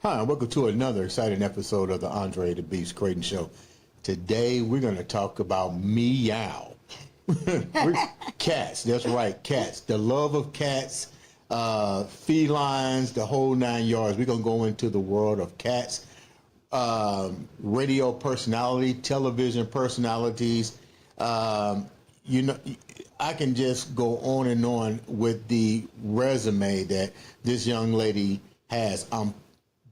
Hi, and welcome to another exciting episode of the Andre The Beast Crayton Show. Today, we're going to talk about meow. Cats, that's right, cats. The love of cats, felines, the whole 9 yards. We're going to go into the world of cats, radio personality, television personalities. You know, I can just go on and on with the resume that this young lady has. I'm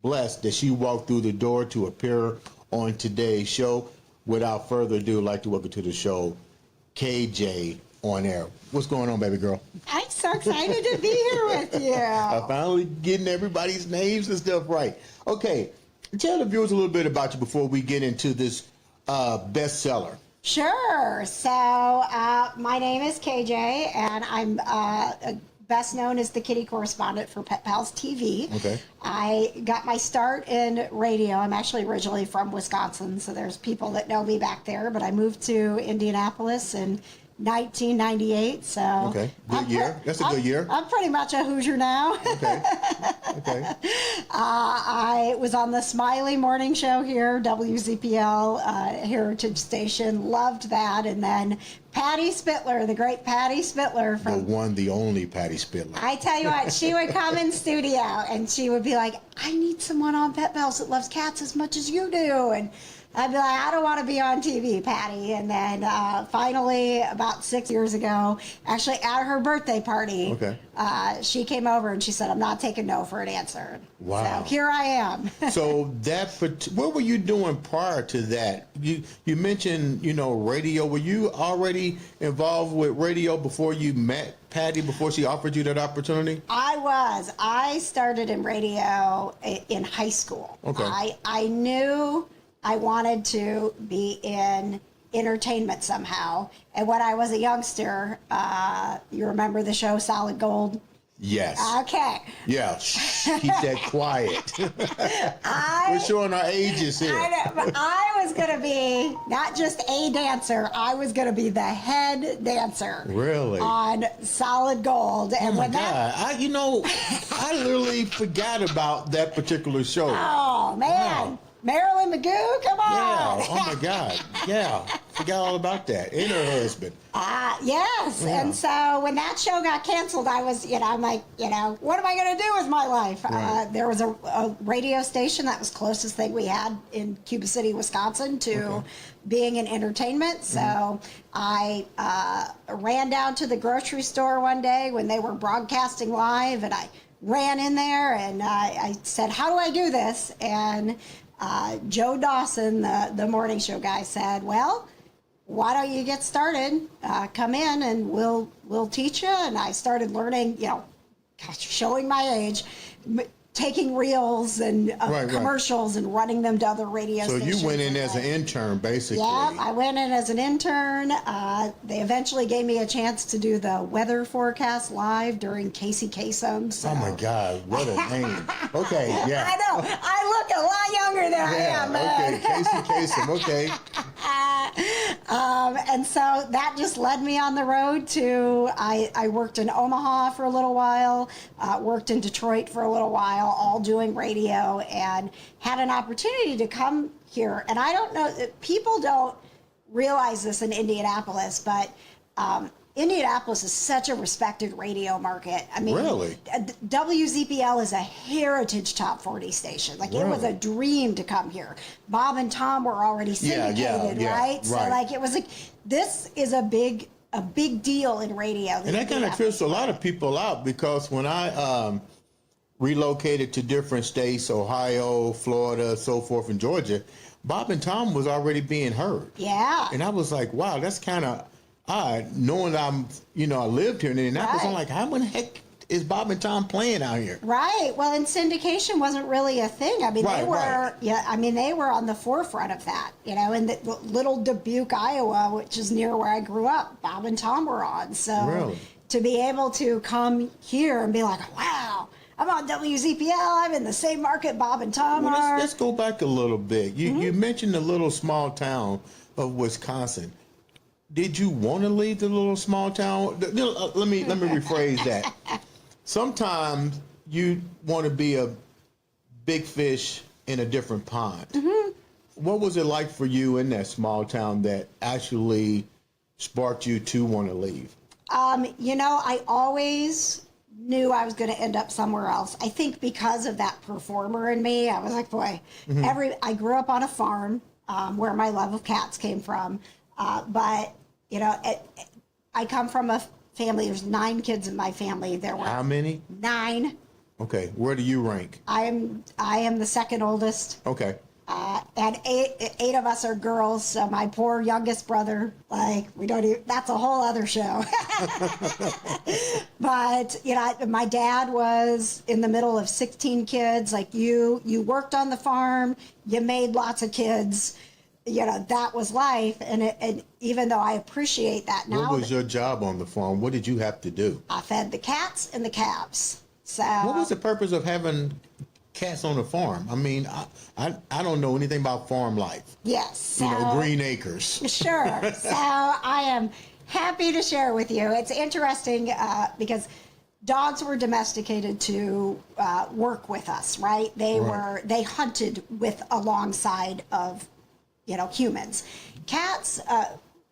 blessed that she walked through the door to appear on today's show. Without further ado, I'd like to welcome to the show KJ on air. What's going on, baby girl? I'm so excited to be here with you. I'm finally getting everybody's names and stuff right. Okay, tell the viewers a little bit about you before we get into this bestseller. Sure. So my name is KJ, and I'm best known as the kitty correspondent for Pet Pals TV. Okay. I got my start in radio. I'm actually originally from Wisconsin, so there's people that know me back there, but I moved to Indianapolis in 1998. So okay, good year. That's a good year. I'm pretty much a Hoosier now. Okay. Okay. I was on the Smiley Morning Show here, WZPL Heritage Station. Loved that, and then Patty Spitler, the great Patty Spitler from the one, the only Patty Spitler. I tell you what, she would come in studio and she would be like, "I need someone on Pet Pals that loves cats as much as you do," and I'd be like, "I don't want to be on TV, Patty." And then finally, about 6 years ago, actually at her birthday party, okay, she came over and she said, "I'm not taking no for an answer." Wow. So here I am. So what were you doing prior to that? You mentioned, radio. Were you already involved with radio before you met Patty, before she offered you that opportunity? I was. I started in radio in high school. Okay. I knew I wanted to be in entertainment somehow. And when I was a youngster, you remember the show Solid Gold? Yes. Okay. Yeah. Keep that quiet. We're showing our ages here. I know, but I was going to be not just a dancer, I was going to be the head dancer. Really? On Solid Gold. And oh my God. I literally forgot about that particular show. Oh, man. Wow. Marilyn Magoo, come on. Yeah, oh my God. Yeah, forgot all about that. And her husband. Yes. Yeah. And so when that show got canceled, I was, I'm like, what am I going to do with my life? Right. There was a radio station that was the closest thing we had in Cuba City, Wisconsin to being in entertainment. So I ran down to the grocery store one day when they were broadcasting live, and I ran in there and I said, "How do I do this?" And Joe Dawson, the morning show guy, said, "Well, why don't you get started? Come in and we'll teach you." And I started learning, showing my age, taking reels and commercials and running them to other radio stations. So you went in as an intern, basically. Yeah, I went in as an intern. They eventually gave me a chance to do the weather forecast live during Casey Kasem. So. Oh my God, what a name! Okay, yeah. I know. I look a lot younger than I am, man. Okay, Casey Kasem. Okay. And so that just led me on the road to, I worked in Omaha for a little while, worked in Detroit for a little while, all doing radio, and had an opportunity to come here. And I don't know, people don't realize this in Indianapolis, but Indianapolis is such a respected radio market. I mean, really? WZPL is a heritage top 40 station. Like, it was a dream to come here. Bob and Tom were already syndicated, right? So, like, it was like, this is a big deal in radio. And that kind of trips a lot of people out, because when I relocated to different states, Ohio, Florida, so forth, and Georgia, Bob and Tom was already being heard. Yeah. And I was like, wow, that's kind of odd, knowing that I lived here in Indianapolis. I'm like, how in the heck is Bob and Tom playing out here? Right. Well, and syndication wasn't really a thing. I mean, they were on the forefront of that, in the little Dubuque, Iowa, which is near where I grew up. Bob and Tom were on. So to be able to come here and be like, wow, I'm on WZPL. I'm in the same market Bob and Tom are. Let's go back a little bit. You mentioned the little small town of Wisconsin. Did you want to leave the little small town? Let me rephrase that. Sometimes you want to be a big fish in a different pond. What was it like for you in that small town that actually sparked you to want to leave? I always knew I was going to end up somewhere else. I think because of that performer in me, I was like, boy, I grew up on a farm where my love of cats came from. But, I come from a family, there's 9 kids in my family. There were How many? 9. Okay, where do you rank? I am the second oldest. Okay. And eight of us are girls, so my poor youngest brother, we don't even, that's a whole other show. But, my dad was in the middle of 16 kids. Like you worked on the farm, you made lots of kids, that was life. And even though I appreciate that now. What was your job on the farm? What did you have to do? I fed the cats and the calves. So what was the purpose of having cats on the farm? I mean, I don't know anything about farm life. Yes. So, green acres. Sure. So I am happy to share with you. It's interesting because dogs were domesticated to work with us, right? They hunted alongside of, humans. Cats,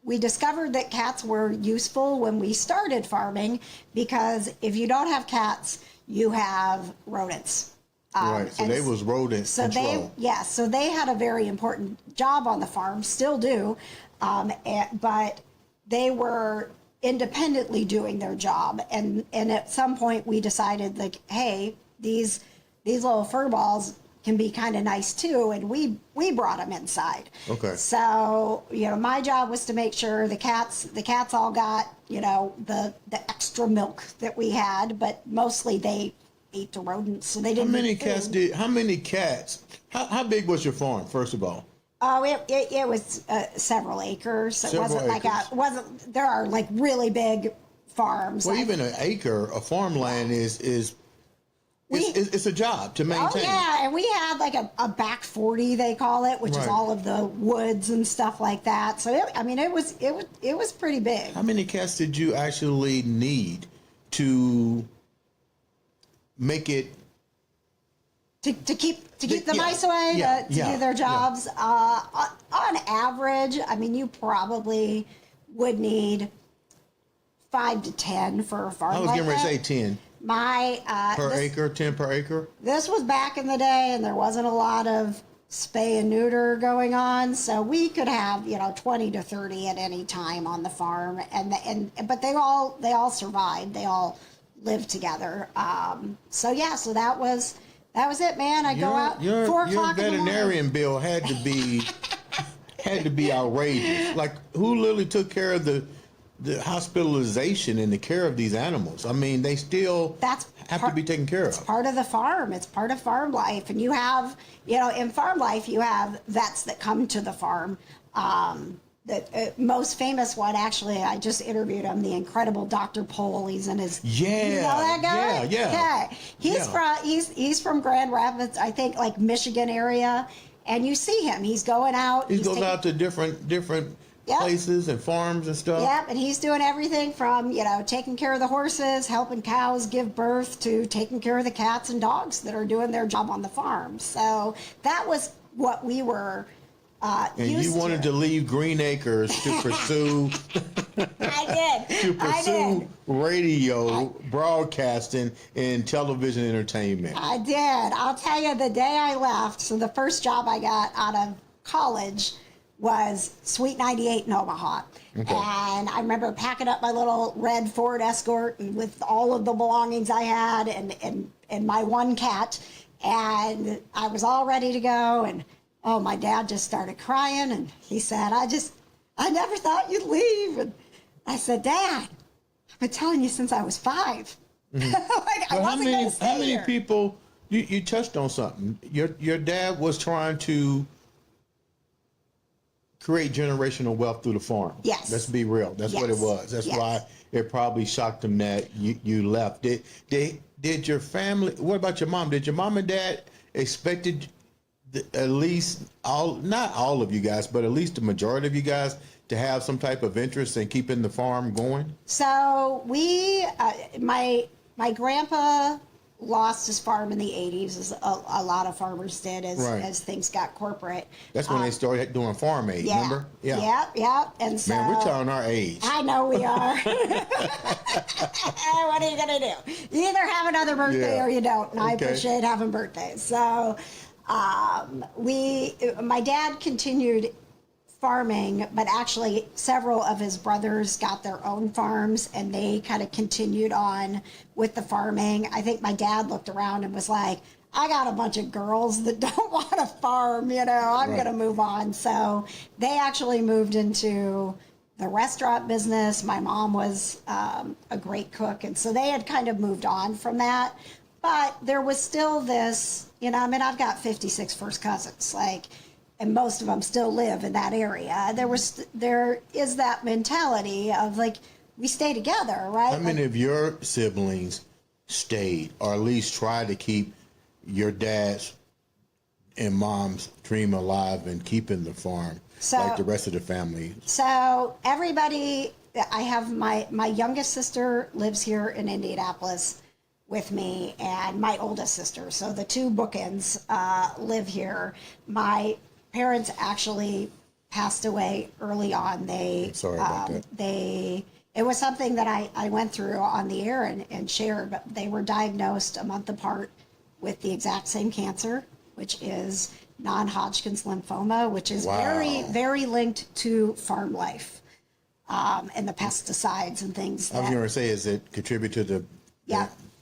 we discovered that cats were useful when we started farming because if you don't have cats, you have rodents. Right, so they was rodent control. So they had a very important job on the farm, still do, but they were independently doing their job. And at some point we decided, hey, these little fur balls can be kind of nice too, and we brought them inside. Okay. So my job was to make sure the cats all got the extra milk that we had, but mostly they ate the rodents, so they didn't. How many cats? How big was your farm? First of all. Oh, it was several acres. It wasn't. There are really big farms. Well, even an acre, a farmland is. It's a job to maintain. Oh yeah, and we had a back 40 they call it, which is all of the woods and stuff like that. So it was pretty big. How many cats did you actually need to make it to keep the mice away to do their jobs? On average, you probably would need 5 to 10 for a farm. I was getting ready to say 10. Per 10 per acre. This was back in the day, and there wasn't a lot of spay and neuter going on, so we could have 20 to 30 at any time on the farm, but they all survived. They all lived together. So that was it, man. I go out 4 o'clock in the morning. Your veterinarian bill had to be outrageous. Who literally took care of the hospitalization and the care of these animals? I mean, they still have to be taken care of. It's part of the farm. It's part of farm life. And you have, in farm life, you have vets that come to the farm. The most famous one, actually, I just interviewed him, the incredible Dr. Pole. He's in his... Yeah. You know that guy? Yeah. Okay. He's from Grand Rapids, I think, Michigan area. And you see him. He's going out. He goes out to different places and farms and stuff. Yep, and he's doing everything from, taking care of the horses, helping cows give birth, to taking care of the cats and dogs that are doing their job on the farm. So that was what we were and you wanted to leave Green Acres to pursue I did. to pursue radio, broadcasting, and television entertainment. I did. I'll tell you, the day I left, so the first job I got out of college was Suite 98 in Omaha. Okay. And I remember packing up my little red Ford Escort and with all of the belongings I had and my one cat. And I was all ready to go. And, my dad just started crying. And he said, I never thought you'd leave. And I said, Dad, I've been telling you since I was 5. Mm-hmm. How many people, you touched on something. Your dad was trying to create generational wealth through the farm. Yes. Let's be real. That's what it was. That's why it probably shocked him that you left. Did your family, what about your mom? Did your mom and dad expected at least not all of you guys, but at least the majority of you guys to have some type of interest in keeping the farm going? So my grandpa lost his farm in the 80s, as a lot of farmers did as things got corporate. That's when they started doing farm aid, Yeah. remember? Yeah. And so, Man, we're telling our age. I know we are. What are you going to do? You either have another birthday or you don't. And I appreciate having birthdays. So my dad continued farming, but actually several of his brothers got their own farms and they kind of continued on with the farming. I think my dad looked around and was like, I got a bunch of girls that don't want to farm, I'm going to move on. So they actually moved into the restaurant business. My mom was a great cook. And so they had kind of moved on from that. But there was still this, I've got 56 first cousins, and most of them still live in that area. There is that mentality of we stay together, right? How many of your siblings stayed, or at least tried to keep your dad's and mom's dream alive and keeping the farm like the rest of the family? So everybody, I have my youngest sister lives here in Indianapolis with me, and my oldest sister. So the two bookends live here. My parents actually passed away early on. Sorry about that. It was something that I went through on the air and shared, but they were diagnosed a month apart with the exact same cancer, which is non-Hodgkin's lymphoma, which is very, very linked to farm life and the pesticides and things. I was going to say, is it contribute to the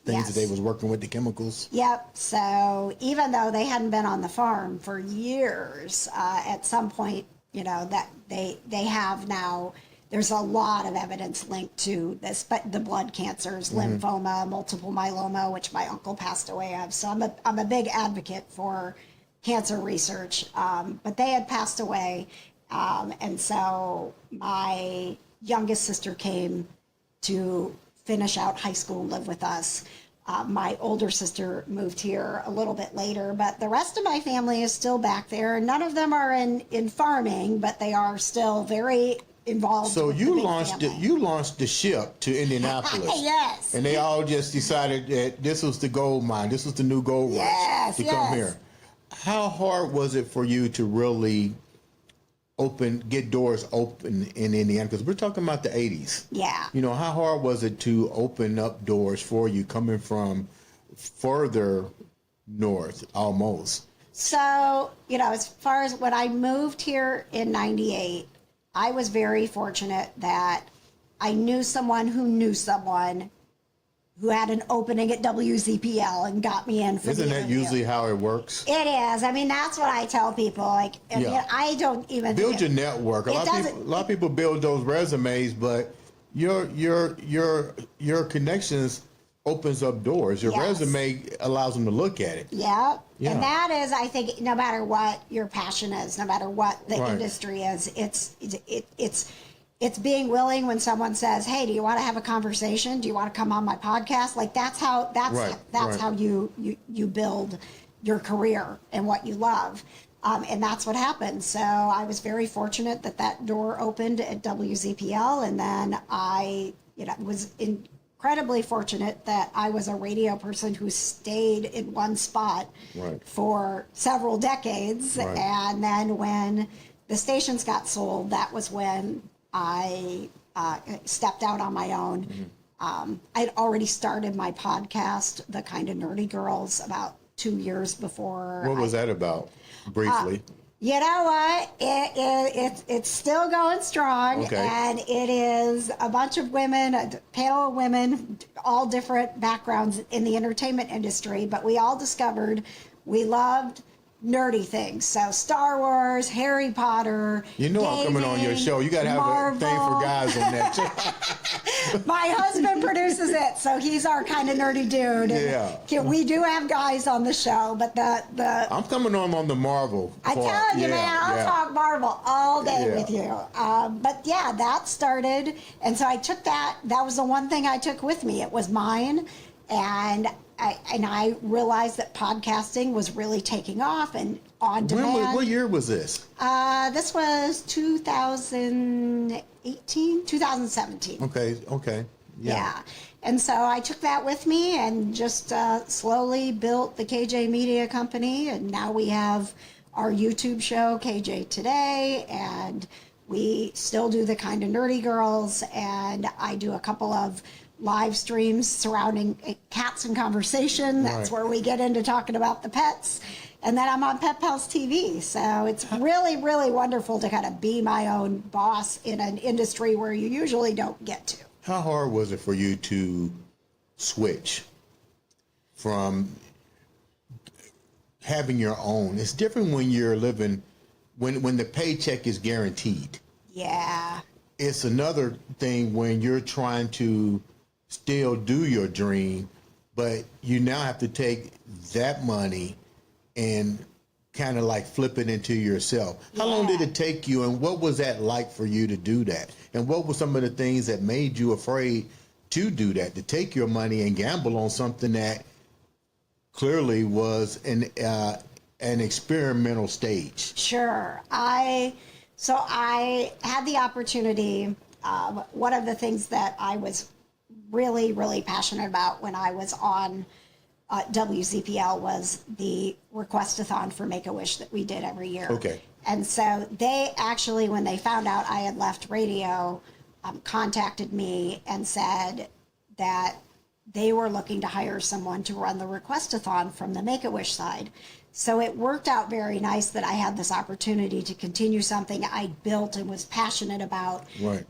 things that they was working with, the chemicals? Yep. So even though they hadn't been on the farm for years, at some point, that they have now, there's a lot of evidence linked to this, but the blood cancers, lymphoma, multiple myeloma, which my uncle passed away of. So I'm a big advocate for cancer research, but they had passed away. And so my youngest sister came to finish out high school and live with us. My older sister moved here a little bit later, but the rest of my family is still back there. None of them are in farming, but they are still very involved. So with you the launched the ship to Indianapolis. Yes. And they all just decided that this was the gold mine. This was the new gold rush to come here. How hard was it for you to really get doors open in Indiana? Because we're talking about the 80s. Yeah. How hard was it to open up doors for you coming from further north almost? So, as far as when I moved here in 98, I was very fortunate that I knew someone who had an opening at WZPL and got me in for Isn't that usually how it works? It is. That's what I tell people. I don't even build your network. A lot of people build those resumes, but your connections opens up doors. Your resume allows them to look at it. Yeah. And that is, I think, no matter what your passion is, no matter what the industry is, it's being willing when someone says, "Hey, do you want to have a conversation? Do you want to come on my podcast?" That's how how you build your career and what you love. And that's what happened. So I was very fortunate that door opened at WZPL, and then I was incredibly fortunate that I was a radio person who stayed in one spot for several decades. And then when the stations got sold, that was when I stepped out on my own. I'd already started my podcast, The Kind of Nerdy Girls, about 2 years before. What was that about, briefly? You know what? It's still going strong, and it is a bunch of women, a panel of women, all different backgrounds in the entertainment industry, but we all discovered we loved nerdy things. So Star Wars, Harry Potter. Gaming, I'm coming on your show. You got to have Marvel. a thing for guys on that. My husband produces it, so he's our kind of nerdy dude. Yeah. We do have guys on the show, but the I'm coming on the Marvel part. I tell you, man, I'll talk Marvel all day with you. But that started, and so I took that. That was the one thing I took with me. It was mine, and I realized that podcasting was really taking off and on demand. What year was this? This was 2017. Okay. Yeah. And so I took that with me and just slowly built the KJ Media Company. And now we have our YouTube show, KJ Today, and we still do the Kind of Nerdy Girls. And I do a couple of live streams surrounding cats in conversation. That's where we get into talking about the pets. And then I'm on Pet Pals TV. So it's really, really wonderful to kind of be my own boss in an industry where you usually don't get to. How hard was it for you to switch from having your own? It's different when you're living, when the paycheck is guaranteed. Yeah. It's another thing when you're trying to still do your dream, but you now have to take that money and kind of like flip it into yourself. How long did it take you, and what was that like for you to do that? And what were some of the things that made you afraid to do that, to take your money and gamble on something that clearly was an experimental stage? Sure. So I had the opportunity. One of the things that I was really, really passionate about when I was on WZPL was the request-a-thon for Make-A-Wish that we did every year. Okay. And so they actually, when they found out I had left radio, contacted me and said that they were looking to hire someone to run the request-a-thon from the Make-A-Wish side. So it worked out very nice that I had this opportunity to continue something I built and was passionate about. Right.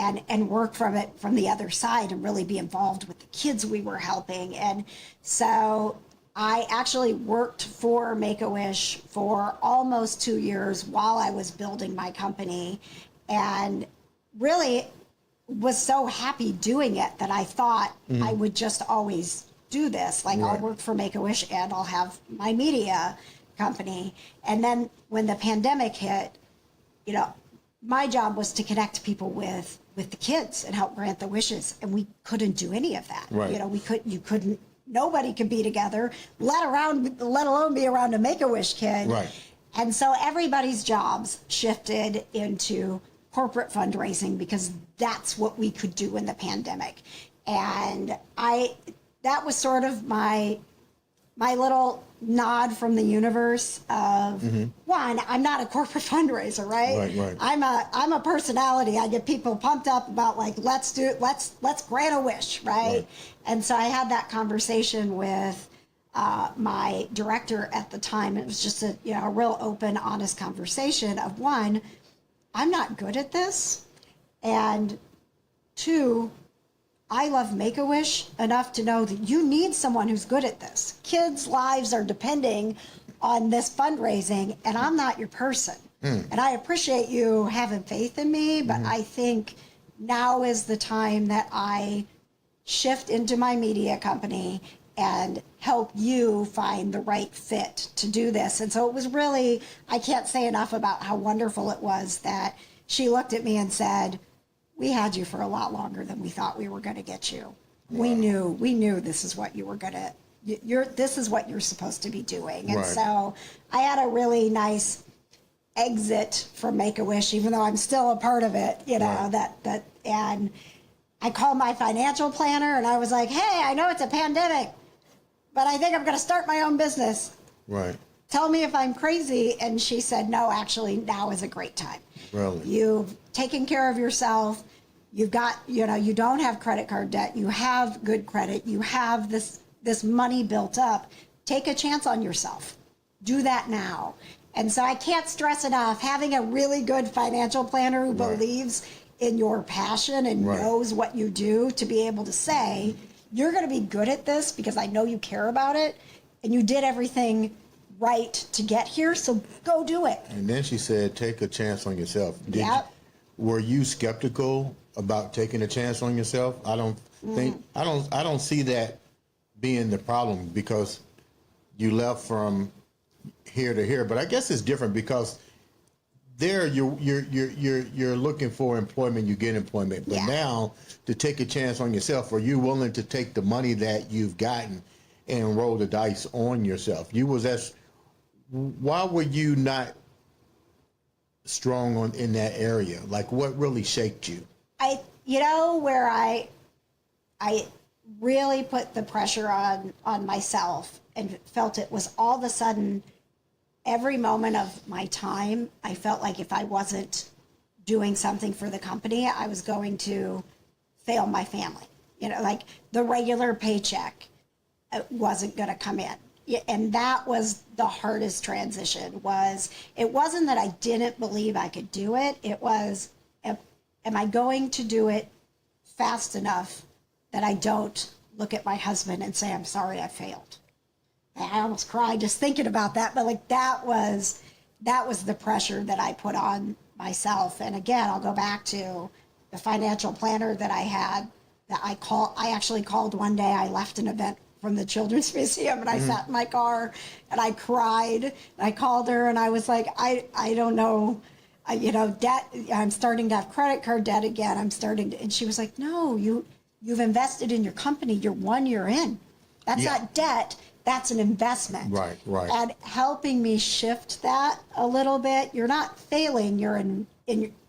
And work from it from the other side and really be involved with the kids we were helping. And so I actually worked for Make-A-Wish for almost 2 years while I was building my company, and really was so happy doing it that I thought I would just always do this. Like, I'll work for Make-A-Wish and I'll have my media company. And then when the pandemic hit, you know, my job was to connect people with the kids and help grant the wishes, and we couldn't do any of that. Right. You know, you couldn't. Nobody could be together, let alone be around a Make-A-Wish kid. Right. And so everybody's jobs shifted into corporate fundraising because that's what we could do in the pandemic. And that was sort of my little nod from the universe of one, I'm not a corporate fundraiser, right? Right. I'm a personality. I get people pumped up about, like, let's grant a wish, right? And so I had that conversation with my director at the time. It was just a real open, honest conversation of, one, I'm not good at this, and two, I love Make-A-Wish enough to know that you need someone who's good at this. Kids' lives are depending on this fundraising, and I'm not your person. And I appreciate you having faith in me, but I think now is the time that I shift into my media company and help you find the right fit to do this. And so it was really, I can't say enough about how wonderful it was that she looked at me and said, we had you for a lot longer than we thought we were going to get you. Wow. We knew this is what you were going to, this is what you're supposed to be doing. And so I had a really nice exit from Make-A-Wish, even though I'm still a part of it, and I called my financial planner and I was like, hey, I know it's a pandemic, but I think I'm going to start my own business. Right. Tell me if I'm crazy. And she said, no, actually, now is a great time. Really? You've taken care of yourself. You've got, you don't have credit card debt. You have good credit. You have this money built up. Take a chance on yourself. Do that now. And so I can't stress enough, having a really good financial planner who believes in your passion and knows what you do, to be able to say, you're going to be good at this because I know you care about it and you did everything right to get here, so go do it. And then she said, take a chance on yourself. Were you skeptical about taking a chance on yourself? I don't think, I don't see that being the problem, because you left from here to here. But I guess it's different because there you're looking for employment, you get employment. But now, to take a chance on yourself, are you willing to take the money that you've gotten and roll the dice on yourself? Why were you not strong in that area? Like, what really shaped you? Where I I really put the pressure on myself and felt it was all of a sudden every moment of my time, I felt like if I wasn't doing something for the company, I was going to fail my family. You know, like the regular paycheck wasn't going to come in. And that was the hardest transition. It wasn't that I didn't believe I could do it. It was, am I going to do it fast enough that I don't look at my husband and say, I'm sorry I failed. I almost cried just thinking about that, but like that was the pressure that I put on myself. And again, I'll go back to the financial planner that I had that I actually called one day. I left an event from the Children's Museum and I sat in my car and I cried. And I called her and I was like, I don't know, debt, I'm starting to have credit card debt again. And she was like, no, you've invested in your company. You're 1 year in. That's not debt. That's an investment. Right. And helping me shift that a little bit. You're not failing. You're in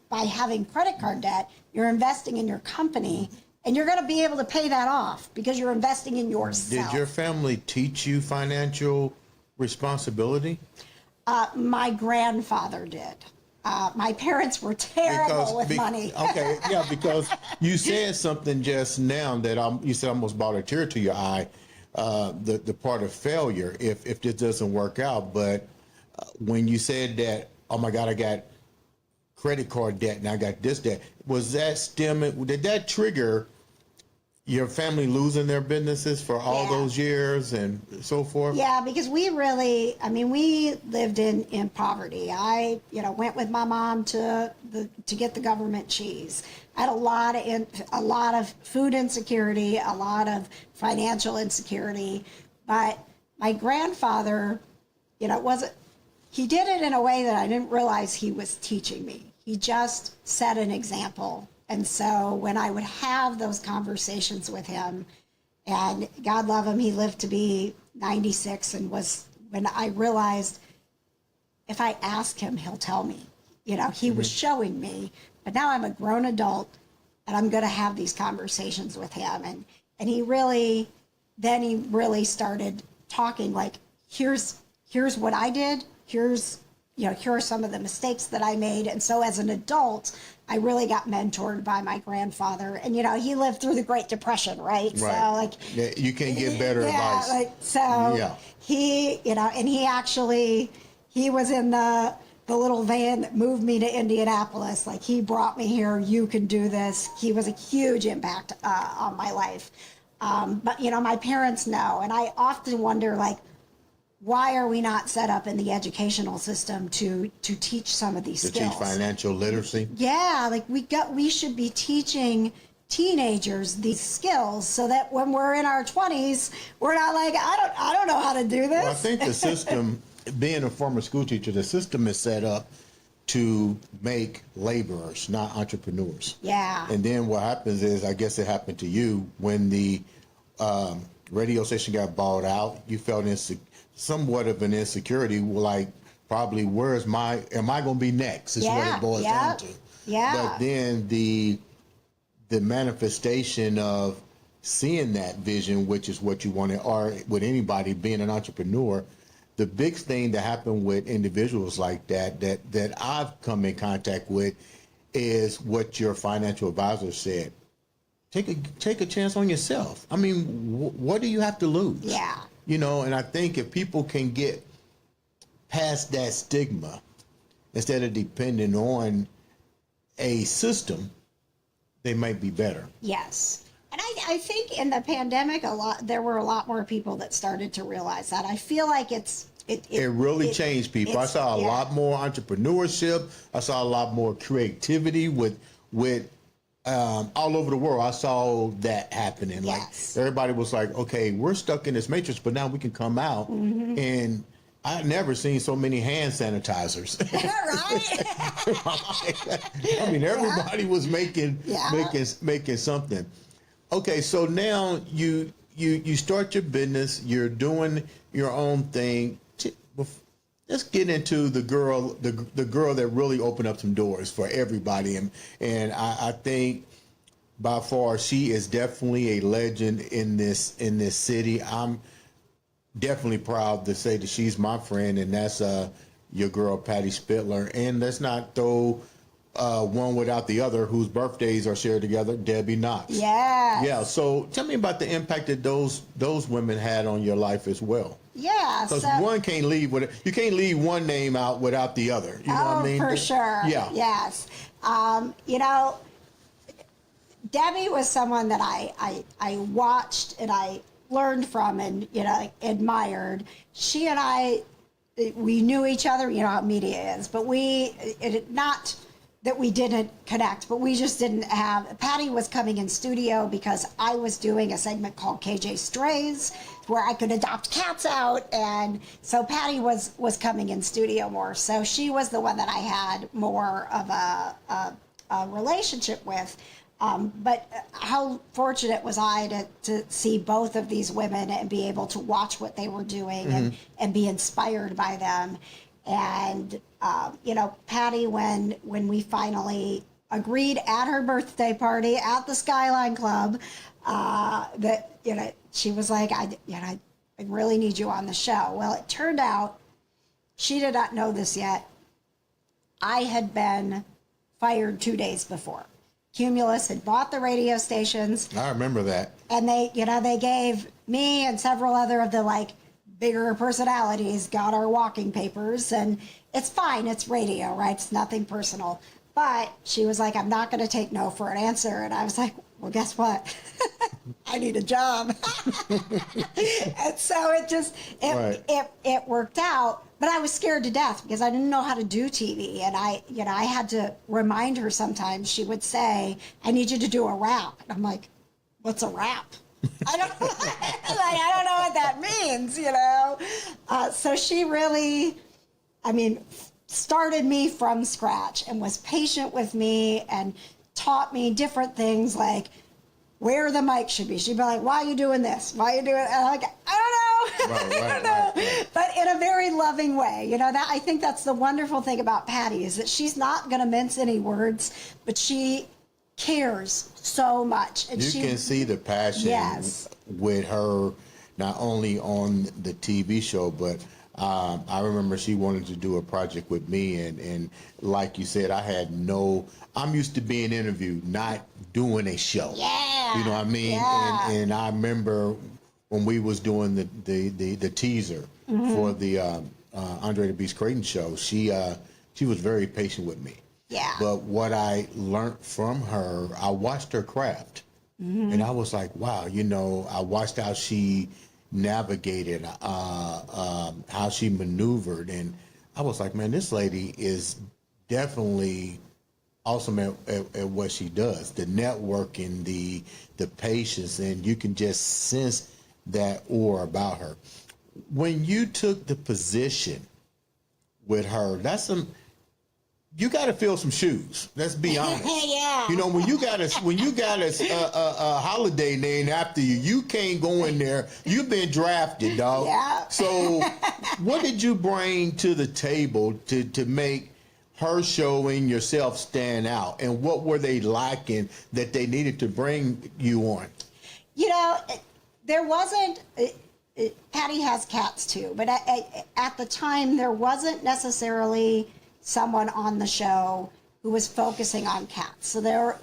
by having credit card debt. You're investing in your company, and you're going to be able to pay that off because you're investing in yourself. Did your family teach you financial responsibility? My grandfather did. My parents were terrible with money. Okay, yeah, because you said something just now that you said almost brought a tear to your eye. The part of failure if this doesn't work out. But when you said that, oh my God, I got credit card debt and I got this debt, did that trigger your family losing their businesses for all those years and so forth? Yeah, because we lived in poverty. I, went with my mom to get the government cheese. I had a lot of food insecurity, a lot of financial insecurity. But my grandfather, he did it in a way that I didn't realize he was teaching me. He just set an example. And so when I would have those conversations with him, and God love him, he lived to be 96, and when I realized if I ask him, he'll tell me. He was showing me, but now I'm a grown adult and I'm going to have these conversations with him. And he really started talking like, here's what I did. Here are some of the mistakes that I made. And so as an adult, I really got mentored by my grandfather. And, he lived through the Great Depression, right? Right. So, you can't get better advice. He was in the little van that moved me to Indianapolis. Like, he brought me here. You can do this. He was a huge impact on my life. But, my parents know. And I often wonder, like, why are we not set up in the educational system to teach some of these skills? To teach financial literacy? Yeah, like we should be teaching teenagers these skills so that when we're in our 20s, we're not like, I don't know how to do this. Well, I think the system, being a former school teacher, the system is set up to make laborers, not entrepreneurs. Yeah. And then what happens is, I guess it happened to you, when the radio station got bought out, you felt somewhat of an insecurity, like probably am I going to be next is what it boils down to. Yeah. But then the manifestation of seeing that vision, which is what you want, or with anybody being an entrepreneur, the big thing that happened with individuals like that I've come in contact with is what your financial advisor said. Take a chance on yourself. I mean, what do you have to lose? Yeah. And I think if people can get past that stigma, instead of depending on a system, they might be better. Yes. And I think in the pandemic, there were a lot more people that started to realize that. I feel like it really changed people. I saw a lot more entrepreneurship. I saw a lot more creativity with all over the world. I saw that happening. Yes. Like, everybody was like, okay, we're stuck in this matrix, but now we can come out. Mm-hmm. And I've never seen so many hand sanitizers. Right? I mean, everybody was making something. Okay, so now you start your business. You're doing your own thing. Let's get into the girl that really opened up some doors for everybody, and I think by far, she is definitely a legend in this city. I'm definitely proud to say that she's my friend, and that's your girl Patty Spitler. And let's not throw one without the other, whose birthdays are shared together, Debbie Knox. Yeah. Yeah. So tell me about the impact that those women had on your life as well. Yeah. Because So, one can't leave you can't leave one name out without the other. You know what I mean? for sure. Yeah. Yes. You know, Debbie was someone that I watched and I learned from and, you know, admired. She and I, we knew each other, you know how media is, but not that we didn't connect, but we just didn't have. Patty was coming in studio because I was doing a segment called KJ Strays where I could adopt cats out, and so Patty was coming in studio more. So she was the one that I had more of a relationship with. But how fortunate was I to see both of these women and be able to watch what they were doing and be inspired by them. And, you know, Patty, when we finally agreed at her birthday party at the Skyline Club, that, you know, she was like, I really need you on the show. Well, it turned out she did not know this yet. I had been fired 2 days before. Cumulus had bought the radio stations. I remember that. And they gave me and several other of the like bigger personalities got our walking papers, and it's fine. It's radio, right? It's nothing personal. But she was like, I'm not going to take no for an answer. And I was like, well, guess what? I need a job. And so it worked out. But I was scared to death because I didn't know how to do TV. And I had to remind her sometimes. She would say, I need you to do a rap. And I'm like, what's a rap? I don't know what that means, you know? So she really, started me from scratch and was patient with me and taught me different things like where the mic should be. She'd be like, why are you doing this? Why are you doing it? And I'm like, I don't know. Right. But in a very loving way. You know, that I think that's the wonderful thing about Patty is that she's not going to mince any words, but she cares so much. And you can see the passion with her, not only on the TV show, but I remember she wanted to do a project with me, and like you said, I'm used to being interviewed, not doing a show. Yeah. You know what I mean? Yeah. And I remember when we was doing the teaser for the Andre The Beast Crayton show, she was very patient with me. Yeah. But what I learned from her, I watched her craft, and I was like, wow, you know, I watched how she navigated, how she maneuvered, and I was like, man, this lady is definitely awesome at what she does. The networking, the patience, and you can just sense that aura about her. When you took the position with her, you got to fill some shoes. Let's be honest. Yeah. You know, when you got a holiday named after you, you can't go in there. You've been drafted, dog. Yeah. So, what did you bring to the table to make her show and yourself stand out? And what were they lacking that they needed to bring you on? You know, there wasn't. Patty has cats too, but at the time there wasn't necessarily someone on the show who was focusing on cats. So there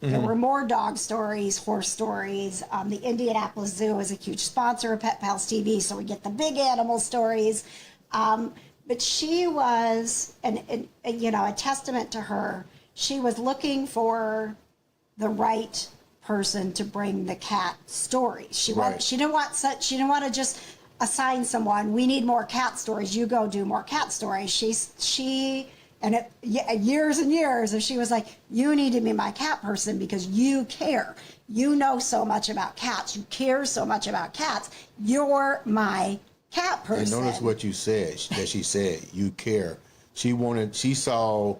were more dog stories, horse stories. The Indianapolis Zoo is a huge sponsor of Pet Pals TV, so we get the big animal stories. But she was, and a testament to her. She was looking for the right person to bring the cat stories. She didn't want to just assign someone, we need more cat stories, you go do more cat stories. Years and years, and she was like, you need to be my cat person because you care. You know so much about cats. You care so much about cats. You're my cat person. And notice what you said, that she said, you care. She saw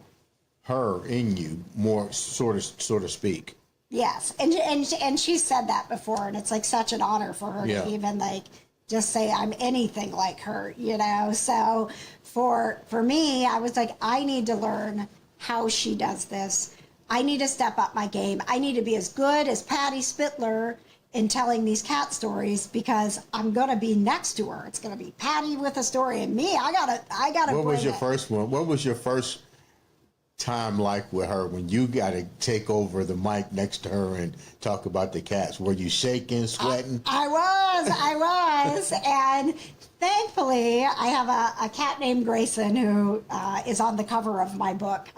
her in you more, sort of speak. Yes, and she said that before, and it's like such an honor for her to even like just say I'm anything like her, you know. So for me, I was like, I need to learn how she does this. I need to step up my game. I need to be as good as Patty Spittler in telling these cat stories, because I'm going to be next to her. It's going to be Patty with a story, and me, I gotta. What was your first one? What was your first time like with her when you got to take over the mic next to her and talk about the cats? Were you shaking, sweating? I was, and thankfully, I have a cat named Grayson who is on the cover of my book.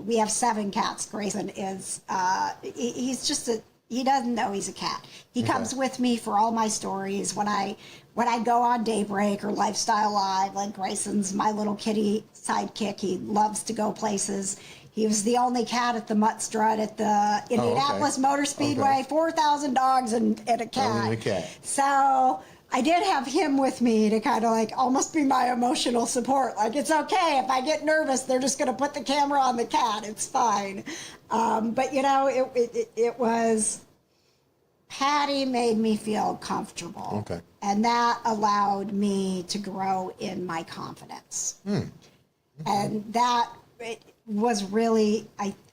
We have 7 cats. Grayson is, he's just he doesn't know he's a cat. He comes with me for all my stories. When I go on Daybreak or Lifestyle Live, like Grayson's my little kitty sidekick. He loves to go places. He was the only cat at the Mutt Strut at the Indianapolis Motor Speedway. 4,000 dogs and a cat. And a cat. So I did have him with me to kind of like almost be my emotional support. Like, it's okay if I get nervous, they're just going to put the camera on the cat. It's fine. But you know, it was, Patty made me feel comfortable. Okay. And that allowed me to grow in my confidence. And that was really,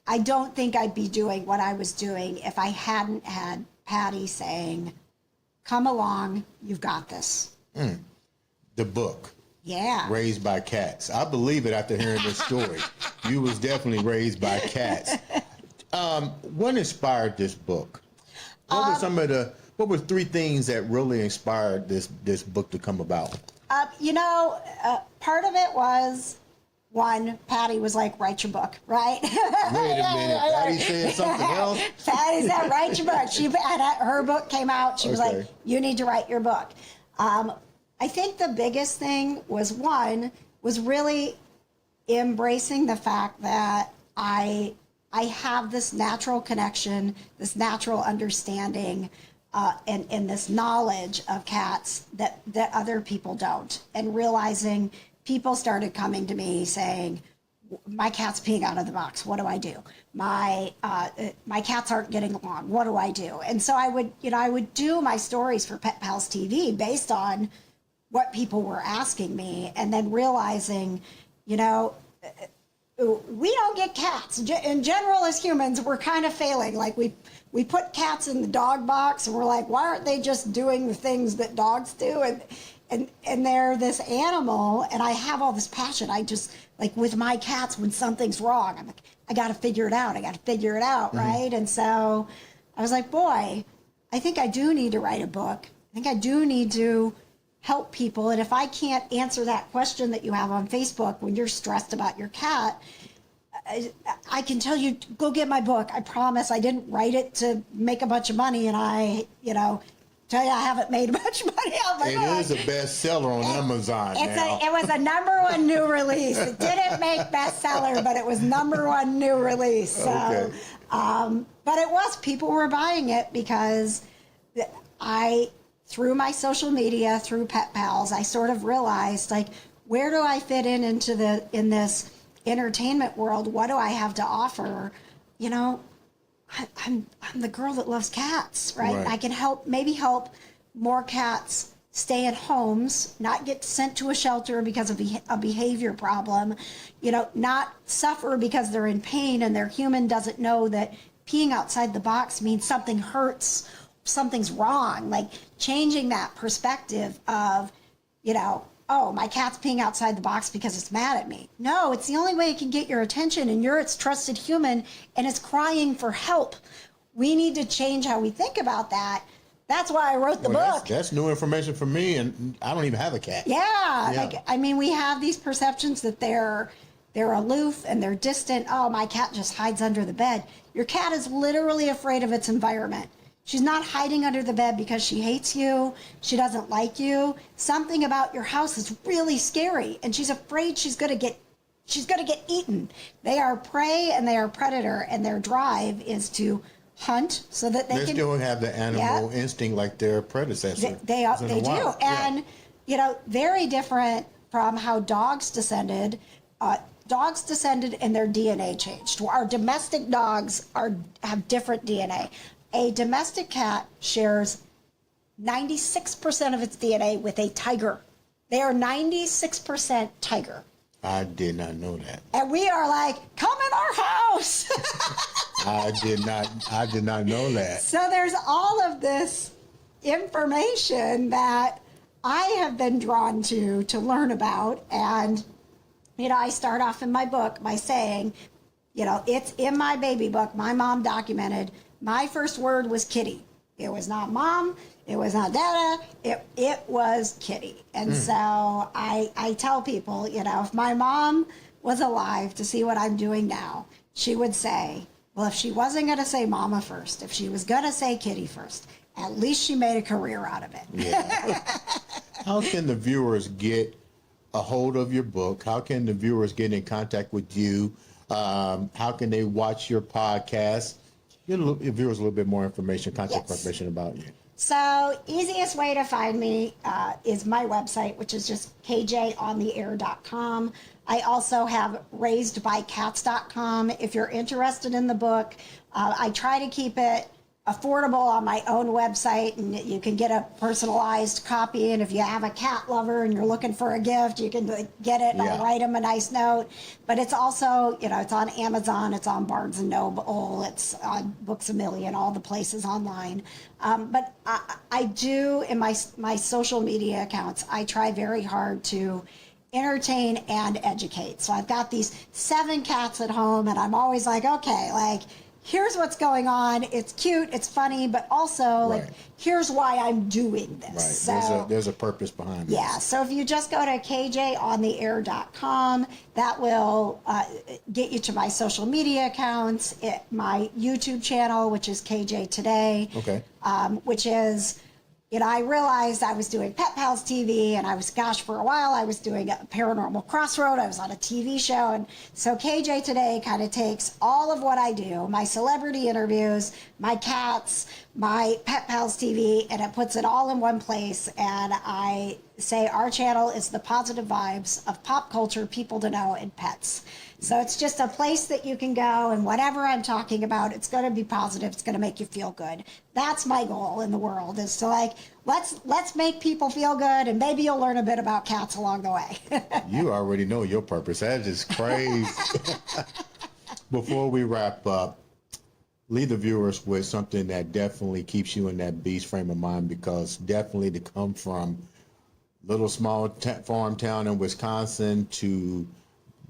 I don't think I'd be doing what I was doing if I hadn't had Patty saying, come along, you've got this. The book, Yeah. Raised by Cats. I believe it after hearing this story. You was definitely raised by cats. What inspired this book? What were what were 3 things that really inspired this book to come about? Part of it was, one, Patty was like, write your book, right? Wait a minute. Patty said something else? Patty said, write your book. Her book came out. She was like, you need to write your book. I think the biggest thing was, one, was really embracing the fact that I have this natural connection, this natural understanding, and this knowledge of cats that other people don't. And realizing people started coming to me saying, my cat's peeing out of the box. What do I do? My cats aren't getting along. What do I do? And so I would do my stories for Pet Pals TV based on what people were asking me, and then realizing, we don't get cats. In general, as humans, we're kind of failing. Like we put cats in the dog box, and we're like, why aren't they just doing the things that dogs do? And they're this animal, and I have all this passion. I just, like with my cats, when something's wrong, I'm like, I got to figure it out. Right? And so I was like, boy, I think I do need to write a book. I think I do need to help people. And if I can't answer that question that you have on Facebook when you're stressed about your cat, I can tell you, go get my book. I promise I didn't write it to make a bunch of money, and tell you I haven't made much money off my book. It is a bestseller on Amazon now. It was a #1 new release. It didn't make bestseller, but it was #1 new release. So, Okay. But it was, people were buying it because through my social media, through Pet Pals, I sort of realized, like, where do I fit in this entertainment world? What do I have to offer? I'm the girl that loves cats, right? I can help more cats stay at homes, not get sent to a shelter because of a behavior problem, not suffer because they're in pain and their human doesn't know that peeing outside the box means something hurts, something's wrong. Like, changing that perspective of, oh, my cat's peeing outside the box because it's mad at me. No, it's the only way it can get your attention, and you're its trusted human, and it's crying for help. We need to change how we think about that. That's why I wrote the book. That's new information for me, and I don't even have a cat. Yeah. We have these perceptions that they're aloof and they're distant. Oh, my cat just hides under the bed. Your cat is literally afraid of its environment. She's not hiding under the bed because she hates you. She doesn't like you. Something about your house is really scary, and she's afraid she's going to get eaten. They are prey and they are predator, and their drive is to hunt so that they still have the animal instinct like their predecessor. They do. And, very different from how dogs descended. Dogs descended and their DNA changed. Our domestic dogs have different DNA. A domestic cat shares 96% of its DNA with a tiger. They are 96% tiger. I did not know that. And we are like, come in our house. I did not know that. So there's all of this information that I have been drawn to learn about. And, I start off in my book by saying, it's in my baby book. My mom documented my first word was kitty. It was not mom. It was not dada. It was kitty. And so I tell people, if my mom was alive to see what I'm doing now, she would say, well, if she wasn't going to say mama first, if she was going to say kitty first, at least she made a career out of it. Yeah. How can the viewers get a hold of your book? How can the viewers get in contact with you? How can they watch your podcast? Give the viewers a little bit more information, contact information about you. So easiest way to find me is my website, which is just kjontheair.com. I also have raisedbycats.com. If you're interested in the book, I try to keep it affordable on my own website, and you can get a personalized copy. And if you have a cat lover and you're looking for a gift, you can get it and I'll write them a nice note. But it's also, it's on Amazon, it's on Barnes & Noble, it's on Books A Million, all the places online. But I do, in my social media accounts, I try very hard to entertain and educate. So I've got these 7 cats at home, and I'm always like, okay, here's what's going on. It's cute, it's funny, but also here's why I'm doing this. Right. So there's a purpose behind this. Yeah. So if you just go to kjontheair.com, that will get you to my social media accounts, my YouTube channel, which is KJ Today. Okay. Which is, I realized I was doing Pet Pals TV, and for a while I was doing a Paranormal Crossroad. I was on a TV show. And so KJ Today kind of takes all of what I do, my celebrity interviews, my cats, my Pet Pals TV, and it puts it all in one place. And I say our channel is the positive vibes of pop culture, people to know, and pets. So it's just a place that you can go, and whatever I'm talking about, it's going to be positive. It's going to make you feel good. That's my goal in the world, is to let's make people feel good, and maybe you'll learn a bit about cats along the way. You already know your purpose. That is crazy. Before we wrap up, leave the viewers with something that definitely keeps you in that beast frame of mind, because definitely to come from little small farm town in Wisconsin to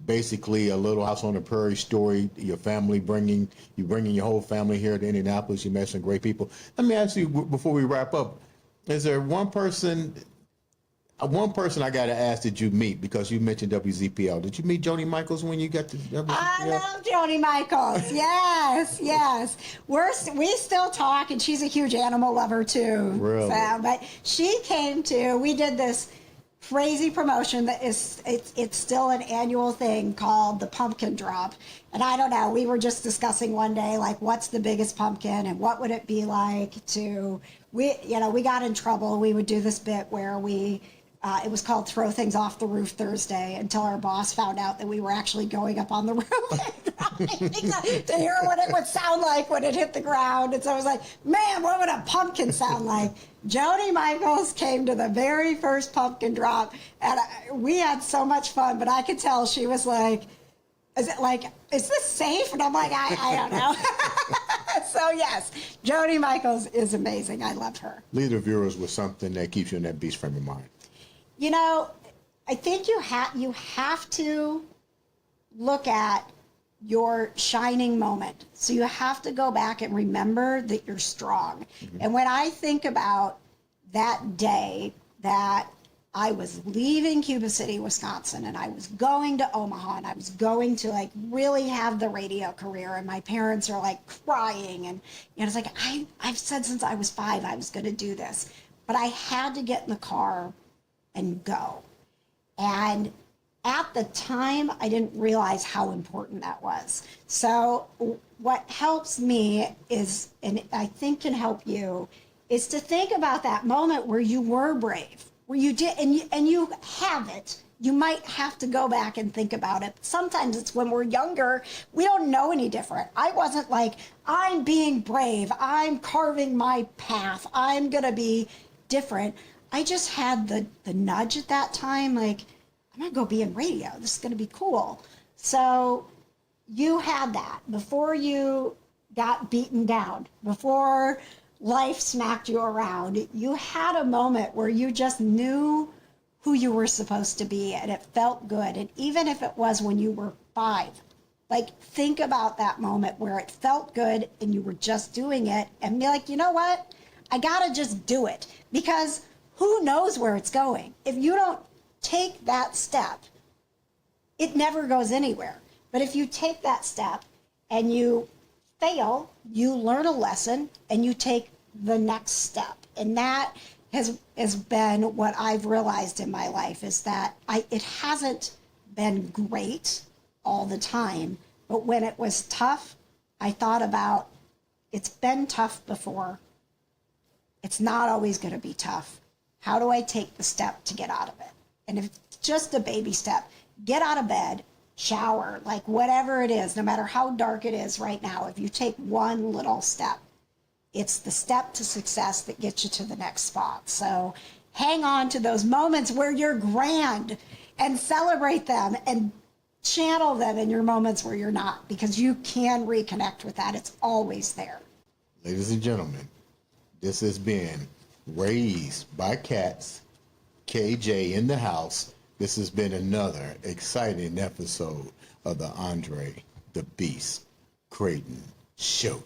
basically a little house on the prairie story, your family bringing your whole family here to Indianapolis. You met some great people. Let me ask you before we wrap up, is there one person I got to ask, did you meet? Because you mentioned WZPL. Did you meet Joni Michaels when you got to WZPL? I love Joni Michaels. Yes. We still talk, and she's a huge animal lover too. Really? So, but she came we did this crazy promotion that it's still an annual thing called the pumpkin drop. And I don't know, we were just discussing one day, what's the biggest pumpkin and what would it be like we got in trouble. We would do this bit where it was called Throw Things Off the Roof Thursday, until our boss found out that we were actually going up on the roof to hear what it would sound like when it hit the ground. And so I was like, man, what would a pumpkin sound like? Joni Michaels came to the very first pumpkin drop, and we had so much fun, but I could tell she was like, is this safe? And I'm like, I don't know. So yes, Joni Michaels is amazing. I love her. Leave the viewers with something that keeps you in that beast frame of mind. I think you have to look at your shining moment. So you have to go back and remember that you're strong. Mm-hmm. And when I think about that day that I was leaving Cuba City, Wisconsin, and I was going to Omaha, and I was going to really have the radio career, and my parents are crying, and it's I've said since I was 5 I was going to do this, but I had to get in the car and go. And at the time, I didn't realize how important that was. So what helps me is, and I think can help you, is to think about that moment where you were brave, where you did, and you have it. You might have to go back and think about it. Sometimes it's when we're younger, we don't know any different. I wasn't I'm being brave, I'm carving my path, I'm gonna be different. I just had the nudge at that time, I'm gonna go be in radio. This is gonna be cool. So you had that before you got beaten down, before life smacked you around, you had a moment where you just knew who you were supposed to be and it felt good. And even if it was when you were 5, like think about that moment where it felt good and you were just doing it and be like, you know what? I gotta just do it, because who knows where it's going? If you don't take that step, it never goes anywhere. But if you take that step and you fail, you learn a lesson and you take the next step. And that has been what I've realized in my life, is that it hasn't been great all the time, but when it was tough, I thought about, it's been tough before. It's not always going to be tough. How do I take the step to get out of it? And if it's just a baby step, get out of bed, shower, like whatever it is, no matter how dark it is right now, if you take one little step, it's the step to success that gets you to the next spot. So hang on to those moments where you're grand and celebrate them and channel them in your moments where you're not, because you can reconnect with that. It's always there. Ladies and gentlemen, this has been Raised by Cats, KJ in the house. This has been another exciting episode of the Andre the Beast Crayton Show.